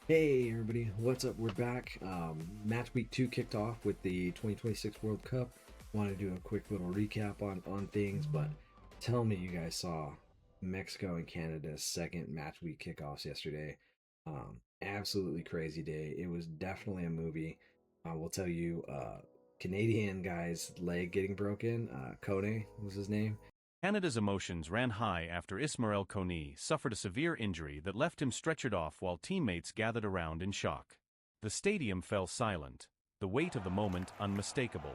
Hey everybody, what's up? We're back. Match week 2 kicked off with the 2026 World Cup. Want to do a quick little recap on things, but tell me you guys saw Mexico and Canada's second match week kickoffs yesterday. Absolutely crazy day. It was definitely a movie. We'll tell you, Canadian guy's leg getting broken. Kone was his name. Canada's emotions ran high after Ismael Kone suffered a severe injury that left him stretchered off while teammates gathered around in shock. The stadium fell silent, the weight of the moment unmistakable.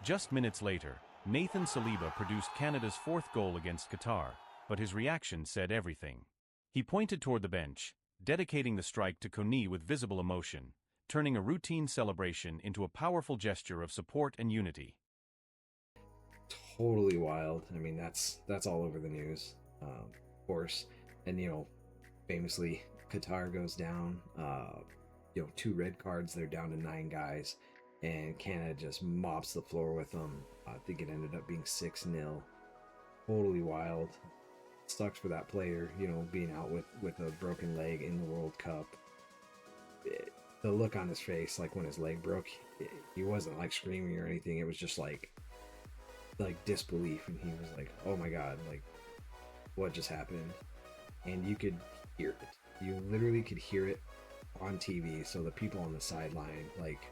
Just minutes later, Nathan Saliba produced Canada's fourth goal against Qatar, but his reaction said everything. He pointed toward the bench, dedicating the strike to Kone with visible emotion, turning a routine celebration into a powerful gesture of support and unity. Totally wild. I mean, that's all over the news, of course. And famously, Qatar goes down. Two red cards. They're down to 9 guys, and Canada just mops the floor with them. I think it ended up being 6-0. Totally wild. Sucks for that player. Being out with a broken leg in the World Cup. The look on his face, like when his leg broke, he wasn't like screaming or anything. It was just like disbelief, and he was like, oh my god, like what just happened. And you could hear it, you literally could hear it on TV. So the people on the sideline, like,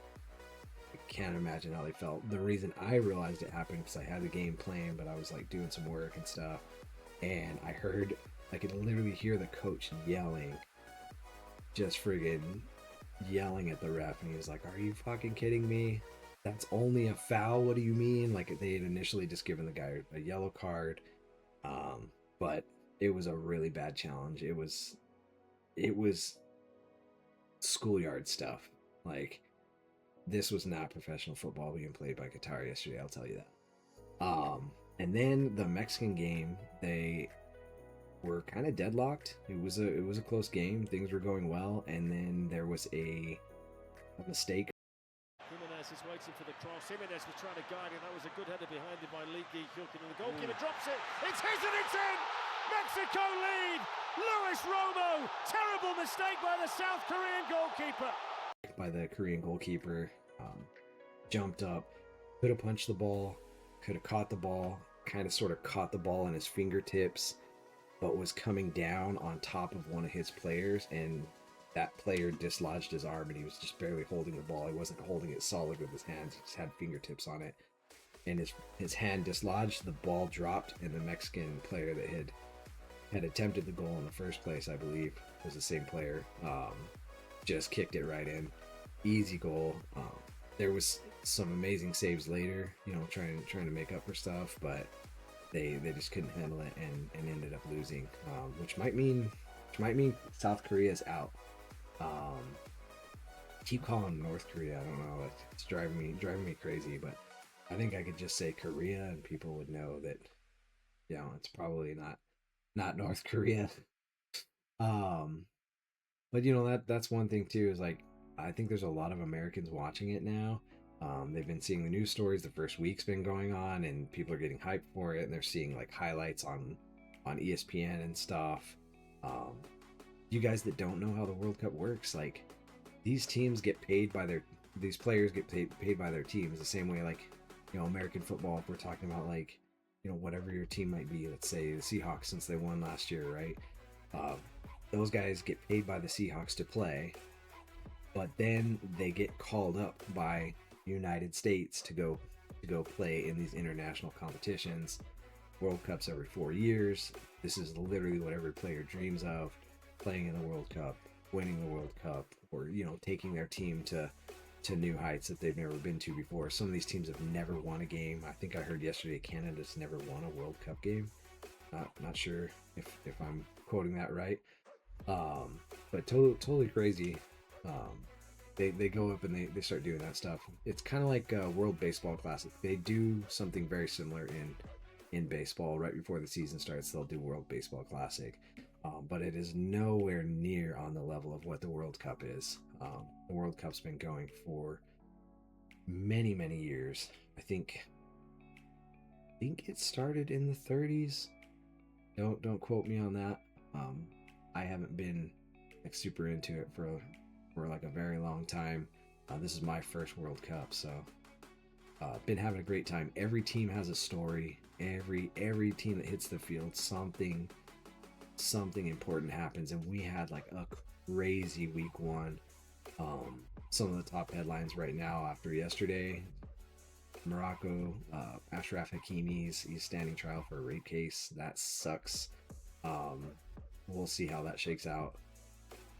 I can't imagine how they felt. The reason I realized it happened because I had the game playing, but I was like doing some work and stuff, and I could literally hear the coach yelling, just friggin' yelling at the ref, and he was like, are you fucking kidding me? That's only a foul. What do you mean? Like, they had initially just given the guy a yellow card, but it was a really bad challenge. It was schoolyard stuff. Like, this was not professional football being played by Qatar yesterday. I'll tell you that. And then the Mexican game, they were kind of deadlocked. It was a close game. Things were going well, and then there was a mistake. Jimenez is waiting for the cross. Jimenez was trying to guide him. That was a good header behind him by Lee Gilkin. And the goalkeeper drops it. It's his and it's in! Mexico lead! Luis Romo! Terrible mistake by the South Korean goalkeeper. By the Korean goalkeeper, jumped up, could have punched the ball, could have caught the ball, kind of sort of caught the ball in his fingertips, but was coming down on top of one of his players, and that player dislodged his arm, and he was just barely holding the ball. He wasn't holding it solid with his hands. He just had fingertips on it, and his hand dislodged, the ball dropped, and the Mexican player that had attempted the goal in the first place, I believe was the same player, just kicked it right in. Easy goal. There was some amazing saves later, trying to make up for stuff, but they just couldn't handle it, and ended up losing, which might mean South Korea's out. Keep calling North Korea. I don't know. It's driving me crazy, but I think I could just say Korea, and people would know that it's probably not North Korea. Um, but that's one thing too, is like, I think there's a lot of Americans watching it now. They've been seeing the news stories. The first week's been going on, and people are getting hyped for it, and they're seeing like highlights on ESPN and stuff. You guys that don't know how the World Cup works, like, these teams get paid by these players get paid by their teams the same way, like, American football. If we're talking about, like, whatever your team might be, let's say the Seahawks, since they won last year, right? Those guys get paid by the Seahawks to play, but then they get called up by United States to go play in these international competitions. World Cups every 4 years. This is literally what every player dreams of: playing in the World Cup, winning the World Cup, or taking their team to new heights that they've never been to before. Some of these teams have never won a game. I think I heard yesterday Canada's never won a World Cup game. Not sure if I'm quoting that right. But totally crazy. They go up and they start doing that stuff. It's kind of like World Baseball Classic. They do something very similar in baseball. Right before the season starts, they'll do World Baseball Classic. But it is nowhere near on the level of what the World Cup is. The World Cup's been going for many years. I think it started in the 30s. Don't quote me on that. I haven't been like super into it for for like a very long time. This is my first World Cup, so been having a great time. Every team has a story. Every team that hits the field, something important happens, and we had like a crazy week one. Some of the top headlines right now after yesterday: Morocco, Ashraf Hakimi's he's standing trial for a rape case. That sucks. We'll see how that shakes out.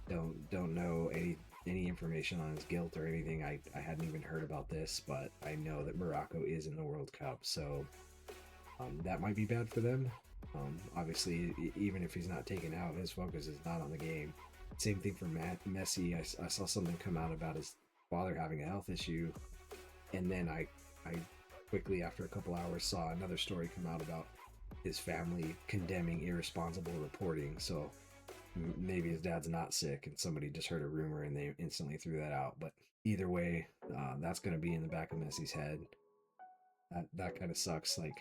Don't know any information on his guilt or anything. I hadn't even heard about this, but I know that Morocco is in the World Cup, so that might be bad for them. Obviously, even if he's not taken out, his focus is not on the game. Same thing for Messi. I saw something come out about his father having a health issue, and then I quickly, after a couple hours, saw another story come out about his family condemning irresponsible reporting. So maybe his dad's not sick and somebody just heard a rumor and they instantly threw that out. But either way, that's going to be in the back of Messi's head. That kind of sucks. Like,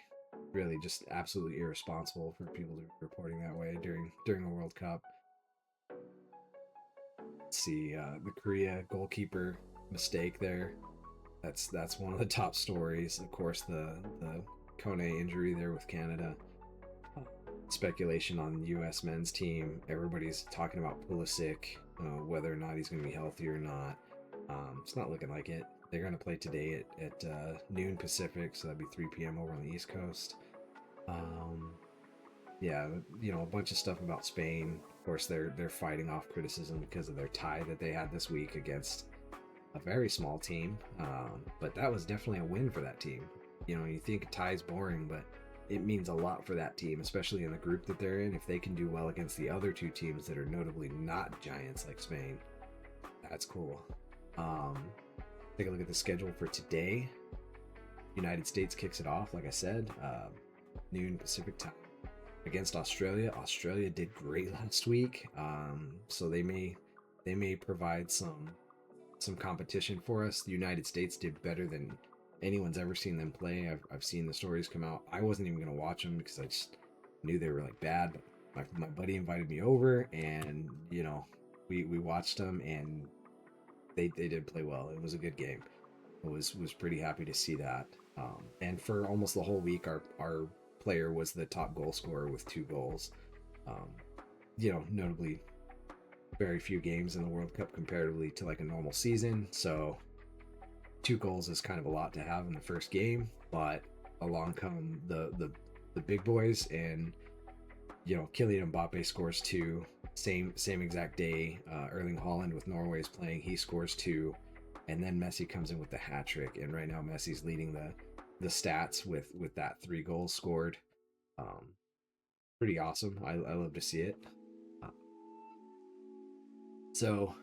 really just absolutely irresponsible for people to be reporting that way during a World Cup. Let's see, the Korea goalkeeper mistake there. That's one of the top stories. Of course, the Kone injury there with Canada. Speculation on the U.S. men's team. Everybody's talking about Pulisic, whether or not he's going to be healthy or not. It's not looking like it. They're going to play today at noon Pacific, so that'd be 3 p.m. over on the East Coast. Yeah, a bunch of stuff about Spain. Of course, they're fighting off criticism because of their tie that they had this week against a very small team. But that was definitely a win for that team. You think a tie is boring, but it means a lot for that team, especially in the group that they're in. If they can do well against the other two teams that are notably not giants like Spain, that's cool. Take a look at the schedule for today. United States kicks it off, like I said, noon Pacific time against Australia. Australia did great last week, so they may provide some competition for us. The United States did better than anyone's ever seen them play. I've seen the stories come out. I wasn't even going to watch them because I just knew they were like bad. But my buddy invited me over, and we watched them, and they did play well. It was a good game. I was pretty happy to see that. And for almost the whole week, our player was the top goal scorer with 2 goals. Notably very few games in the World Cup comparatively to like a normal season. So 2 goals is kind of a lot to have in the first game, but along come the big boys, and Kylian Mbappe scores 2. Same exact day. Erling Haaland with Norway is playing. He scores 2, and then Messi comes in with the hat trick. And right now Messi's leading the stats with that 3 goals scored. Pretty awesome. I love to see it. So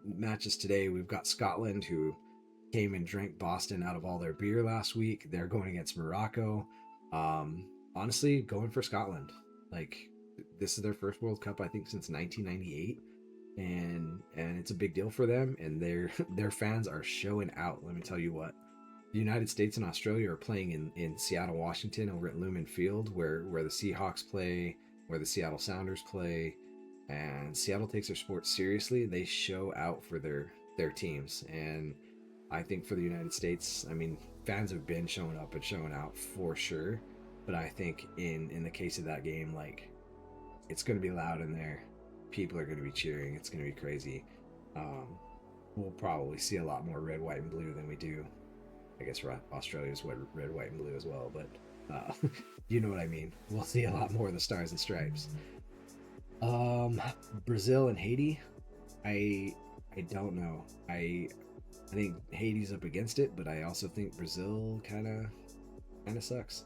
matches today, we've got Scotland, who came and drank Boston out of all their beer last week. They're going against Morocco. Honestly, going for Scotland. Like, this is their first World Cup, I think, since 1998, and it's a big deal for them. And their fans are showing out. Let me tell you what. The United States and Australia are playing in Seattle, Washington, over at Lumen Field, where the Seahawks play, where the Seattle Sounders play, and Seattle takes their sport seriously. They show out for their teams, and I think for the United States, I mean, fans have been showing up and showing out for sure, but I think in the case of that game, like, it's going to be loud in there. People are going to be cheering. It's going to be crazy. We'll probably see a lot more red, white, and blue than we do. I guess Australia's red, white, and blue as well, but you know what I mean. We'll see a lot more of the stars and stripes. Brazil and Haiti. I don't know. I think Haiti's up against it, but I also think Brazil kind of sucks.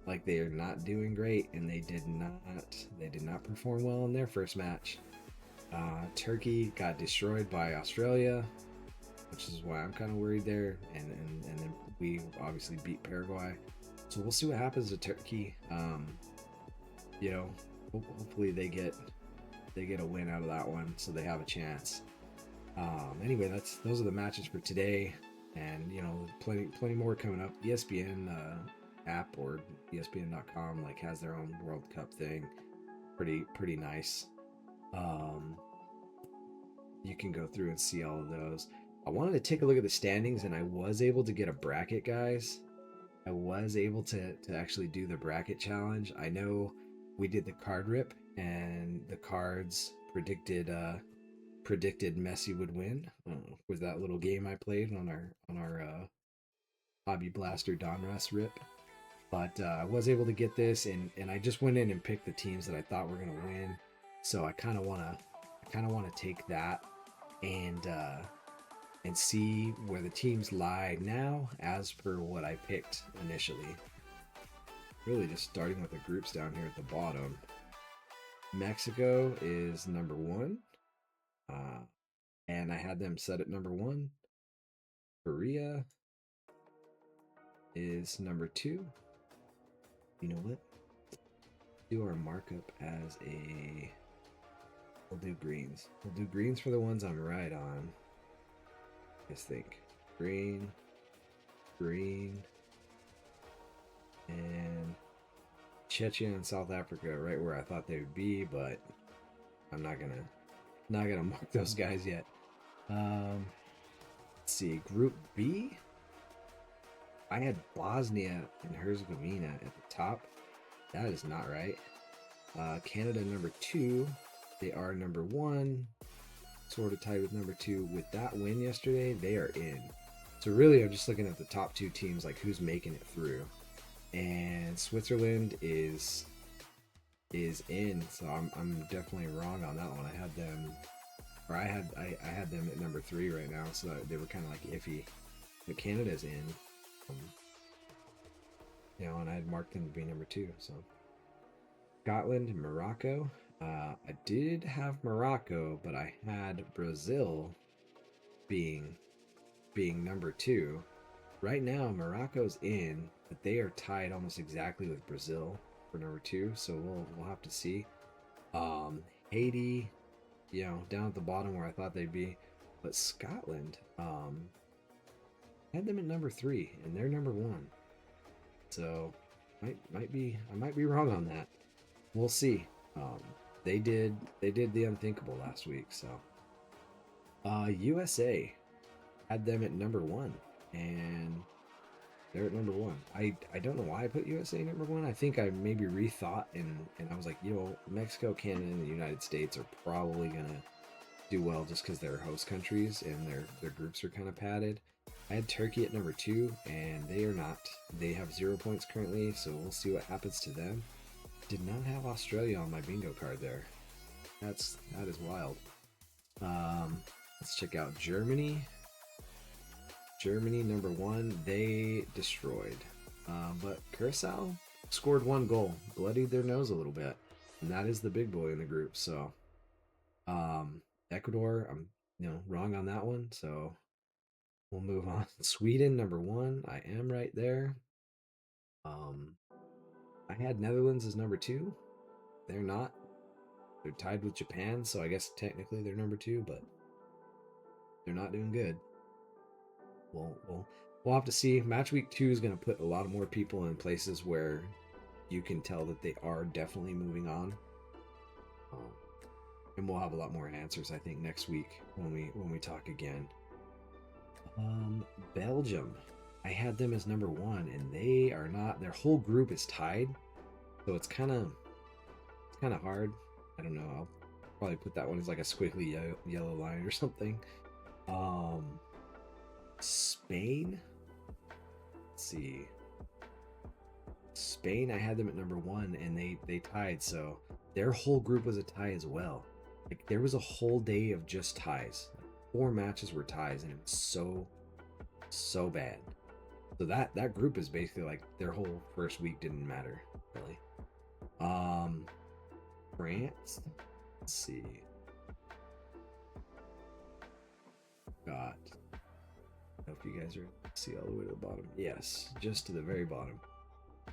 Like, they are not doing great, and they did not perform well in their first match. Turkey got destroyed by Australia, which is why I'm kind of worried there. And then we obviously beat Paraguay, so we'll see what happens to Turkey. Hopefully they get a win out of that one, so they have a chance. Anyway, those are the matches for today, and plenty more coming up. ESPN app or ESPN.com has their own World Cup thing. Pretty nice. you can go through and see all of those. I wanted to take a look at the standings, and I was able to get a bracket, guys. I was able to actually do the bracket challenge. I know we did the card rip, and the cards predicted Messi would win with that little game I played on our Hobby Blaster Donruss rip. But I was able to get this, and I just went in and picked the teams that I thought were gonna win. So I kind of wanna take that and see where the teams lie now as per what I picked initially. Really just starting with the groups down here at the bottom. Mexico is number 1, and I had them set at number 1. Korea is number 2. You know what? Do our markup as a... We'll do greens. We'll do greens for the ones I'm right on. Let's think. Green, green, and Czechia and South Africa right where I thought they would be, but I'm not gonna mark those guys yet. Let's see, Group B. I had Bosnia and Herzegovina at the top. That is not right. Canada number 2. They are number 1. Sort of tied with number 2. With that win yesterday, they are in. So really, I'm just looking at the top 2 teams, like who's making it through. And Switzerland is in. So I'm definitely wrong on that one. I had them, or I had them at number 3 right now. So they were kind of like iffy. But Canada's in. You know, and I had marked them to be number 2. So Scotland and Morocco. I did have Morocco, but I had Brazil being number 2. Right now, Morocco's in, but they are tied almost exactly with Brazil for number 2. So we'll have to see. Haiti, you know, down at the bottom where I thought they'd be, but Scotland, had them at number 3, and they're number 1. So might be I might be wrong on that. We'll see. They did the unthinkable last week. So USA had them at number 1, and they're at number 1. I don't know why I put USA number 1. I think I maybe rethought and I was like, you know, Mexico, Canada, and the United States are probably gonna do well just because they're host countries and their groups are kind of padded. I had Turkey at number 2, and they are not. They have 0 points currently, so we'll see what happens to them. Did not have Australia on my bingo card there. That is wild. Let's check out Germany. Germany number 1. They destroyed, but Curacao scored 1 goal, bloodied their nose a little bit, and that is the big boy in the group. So Ecuador, I'm wrong on that one. So we'll move on. Sweden number 1. I am right there. I had Netherlands as number 2. They're not. They're tied with Japan, so I guess technically they're number 2, but they're not doing good. We'll have to see. Match week 2 is going to put a lot more people in places where you can tell that they are definitely moving on. And we'll have a lot more answers, I think, next week when we talk again. Belgium. I had them as number 1, and they are not. Their whole group is tied, so it's kind of hard. I don't know. I'll probably put that one as like a squiggly yellow line or something. Spain. Let's see. Spain, I had them at number 1, and they tied, so their whole group was a tie as well. Like, there was a whole day of just ties. 4 matches were ties, and it was so bad. So that group is basically like their whole first week didn't matter, really. France. Let's see. Got. I hope you guys are see all the way to the bottom. Yes, just to the very bottom.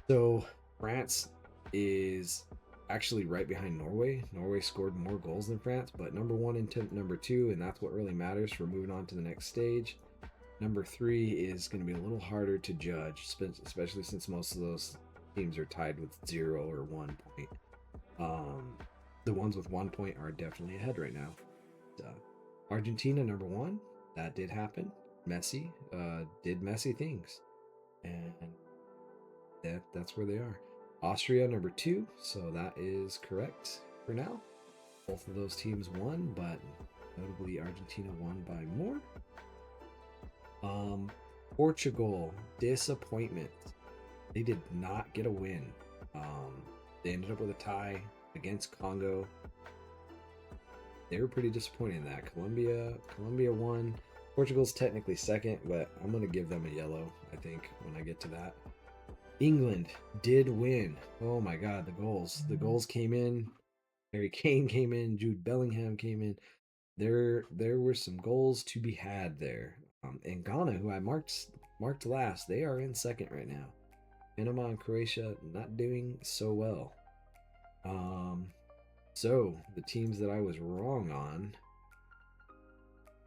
So France is actually right behind Norway. Norway scored more goals than France, but number 1 and number 2, and that's what really matters for moving on to the next stage. Number 3 is going to be a little harder to judge, especially since most of those teams are tied with 0 or 1 point. The ones with 1 point are definitely ahead right now. Argentina number 1. That did happen. Messi did Messi things, and that's where they are. Austria number 2, so that is correct for now. Both of those teams won, but notably Argentina won by more. Portugal, disappointment. They did not get a win. They ended up with a tie against Congo. They were pretty disappointed in that. Colombia won. Portugal's technically second, but I'm going to give them a yellow, I think, when I get to that. England did win. Oh my God, the goals. The goals came in. Harry Kane came in. Jude Bellingham came in. There were some goals to be had there. And Ghana, who I marked last, they are in second right now. Panama and Croatia not doing so well. So the teams that I was wrong on,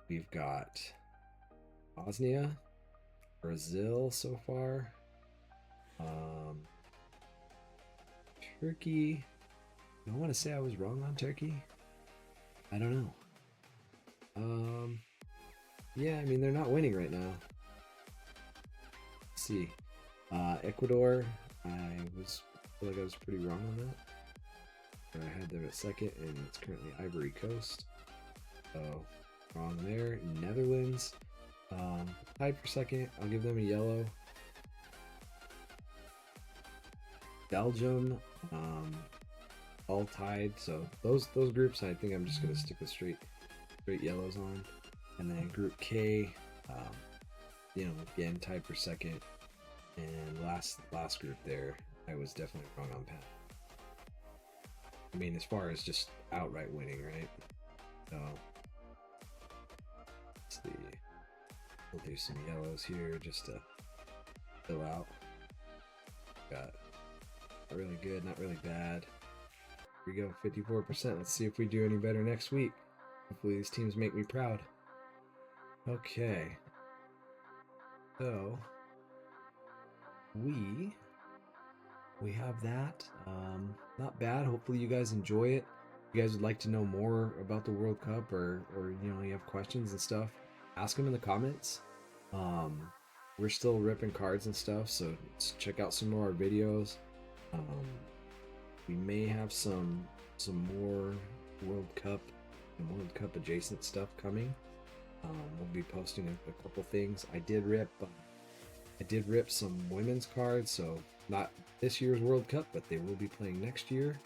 we've got Bosnia, Brazil so far, Turkey. I want to say I was wrong on Turkey. I don't know. Yeah, I mean, they're not winning right now. Let's see. Ecuador, I feel like I was pretty wrong on that. I had them at second, and it's currently Ivory Coast. So, wrong there. Netherlands, tied for second. I'll give them a yellow. Belgium, all tied. So those groups, I think I'm just gonna stick with straight yellows on. And then Group K, again tied for second. And last group there, I was definitely wrong on Pat. I mean, as far as just outright winning, right? So let's see. We'll do some yellows here just to fill out. Got not really good, not really bad. Here we go, 54%. Let's see if we do any better next week. Hopefully these teams make me proud. Okay. So we have that. Not bad. Hopefully you guys enjoy it. If you guys would like to know more about the World Cup, or you have questions and stuff, ask them in the comments. We're still ripping cards and stuff, so check out some more of our videos. We may have some more World Cup and World Cup adjacent stuff coming. We'll be posting a couple things. I did rip some women's cards, so not this year's World Cup, but they will be playing next year.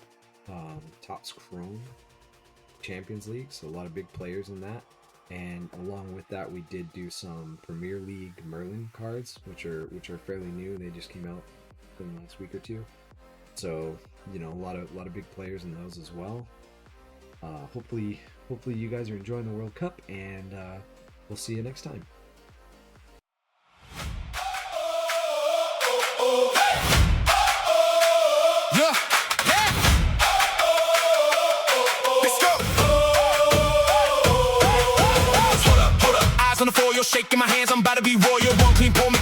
Topps Chrome Champions League, so a lot of big players in that. And along with that, we did do some Premier League Merlin cards, which are fairly new. They just came out in the last week or two. So a lot of big players in those as well. Hopefully you guys are enjoying the World Cup, and we'll see you next time. Yeah. Let's go. Hold up. Eyes on the floor, you're shaking my hands. I'm about to be royal. One clean pour me